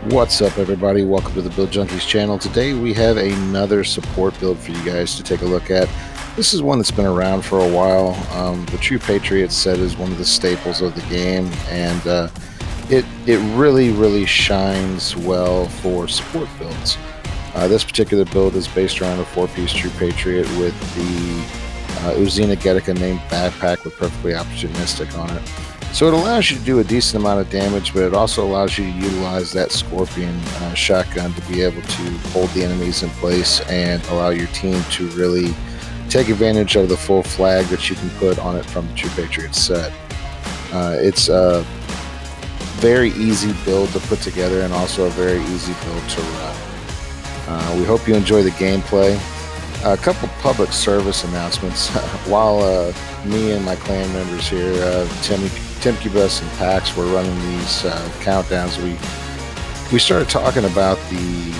What's up, everybody? Welcome to the Build Junkies channel. Today we have another support build for you guys to take a look at. This is one that's been around for a while. The True Patriot set is one of the staples of the game, and it really shines well for support builds. This particular build is based around a 4-piece True Patriot with the Uzina Getica named backpack with Perfectly Opportunistic on it. So it allows you to do a decent amount of damage, but it also allows you to utilize that Scorpion shotgun to be able to hold the enemies in place and allow your team to really take advantage of the full flag that you can put on it from the True Patriot set. It's a very easy build to put together and also a very easy build to run. We hope you enjoy the gameplay. A couple public service announcements. While me and my clan members here, Timcubus and Pax, were running these countdowns, we started talking about the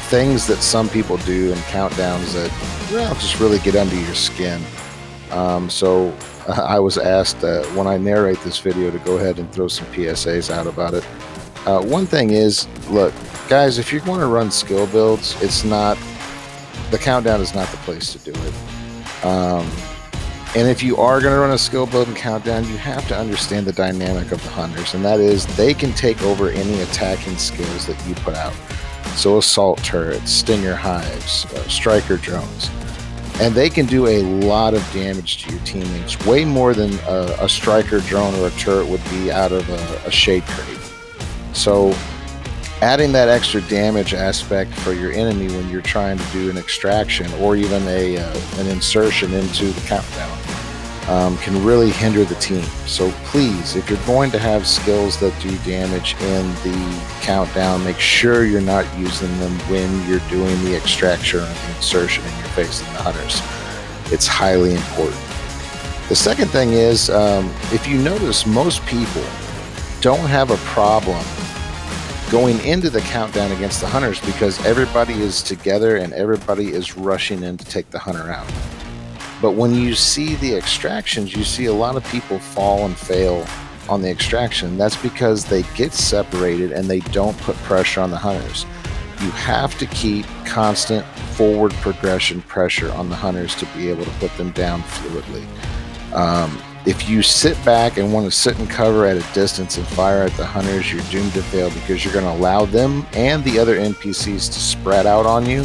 things that some people do in countdowns that, well, just really get under your skin. So I was asked when I narrate this video to go ahead and throw some PSAs out about it. One thing is, look, guys, if you're going to run skill builds, the countdown is not the place to do it. And if you are going to run a skill build and countdown, you have to understand the dynamic of the hunters, and that is they can take over any attacking skills that you put out. So assault turrets, stinger hives, striker drones, and they can do a lot of damage to your teammates, way more than a striker drone or a turret would be out of a shade crate. So adding that extra damage aspect for your enemy when you're trying to do an extraction or even an insertion into the countdown can really hinder the team. So please, if you're going to have skills that do damage in the countdown, make sure you're not using them when you're doing the extraction or the insertion and you're facing the hunters. It's highly important. The second thing is, if you notice, most people don't have a problem going into the countdown against the hunters because everybody is together and everybody is rushing in to take the hunter out. But when you see the extractions, you see a lot of people fall and fail on the extraction. That's because they get separated and they don't put pressure on the hunters. You have to keep constant forward progression pressure on the hunters to be able to put them down fluidly. If you sit back and want to sit and cover at a distance and fire at the hunters, you're doomed to fail because you're going to allow them and the other NPCs to spread out on you,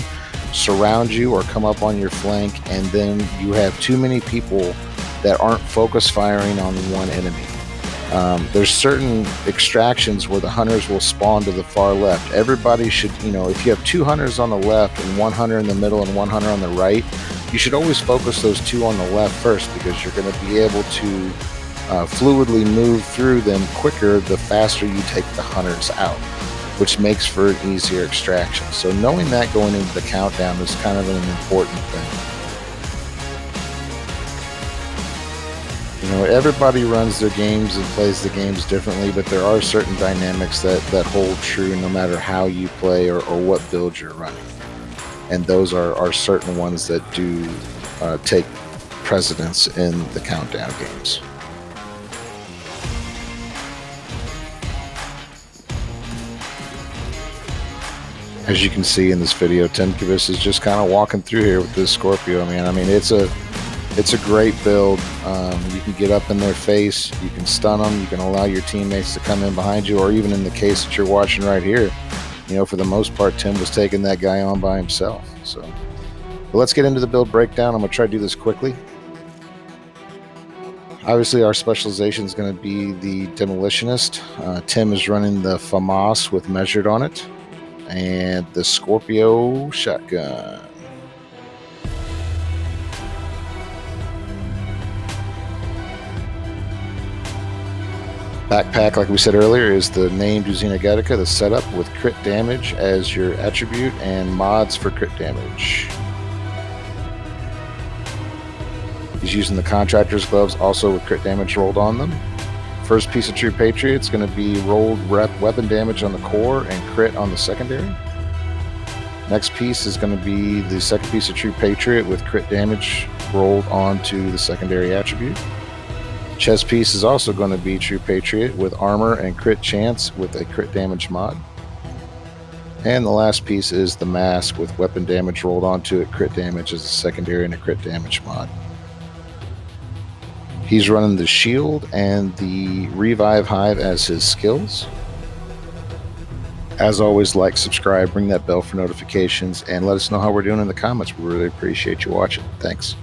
surround you, or come up on your flank, and then you have too many people that aren't focus firing on one enemy. There's certain extractions where the hunters will spawn to the far left. Everybody should, if you have 2 hunters on the left and 1 hunter in the middle and 1 hunter on the right, you should always focus those 2 on the left first because you're going to be able to fluidly move through them quicker the faster you take the hunters out, which makes for an easier extraction. So knowing that going into the countdown is kind of an important thing. Everybody runs their games and plays the games differently, but there are certain dynamics that hold true no matter how you play or what build you're running. And those are certain ones that do take precedence in the countdown games. As you can see in this video, Timcubus is just kind of walking through here with this Scorpio, man. I mean, it's a great build. You can get up in their face, you can stun them, you can allow your teammates to come in behind you, or even in the case that you're watching right here, for the most part, Tim was taking that guy on by himself. So, but let's get into the build breakdown. I'm going to try to do this quickly. Obviously, our specialization is going to be the Demolitionist. Tim is running the FAMAS with Measured on it, and the Scorpio shotgun. Backpack, like we said earlier, is the named Uzina Getica, the setup with crit damage as your attribute and mods for crit damage. He's using the Contractor's Gloves also with crit damage rolled on them. First piece of True Patriot is going to be rolled weapon damage on the core and crit on the secondary. Next piece is going to be the second piece of True Patriot with crit damage rolled onto the secondary attribute. Chest piece is also going to be True Patriot with armor and crit chance with a crit damage mod. And the last piece is the mask with weapon damage rolled onto it, crit damage as a secondary, and a crit damage mod. He's running the shield and the revive hive as his skills. As always, like, subscribe, ring that bell for notifications, and let us know how we're doing in the comments. We really appreciate you watching. Thanks.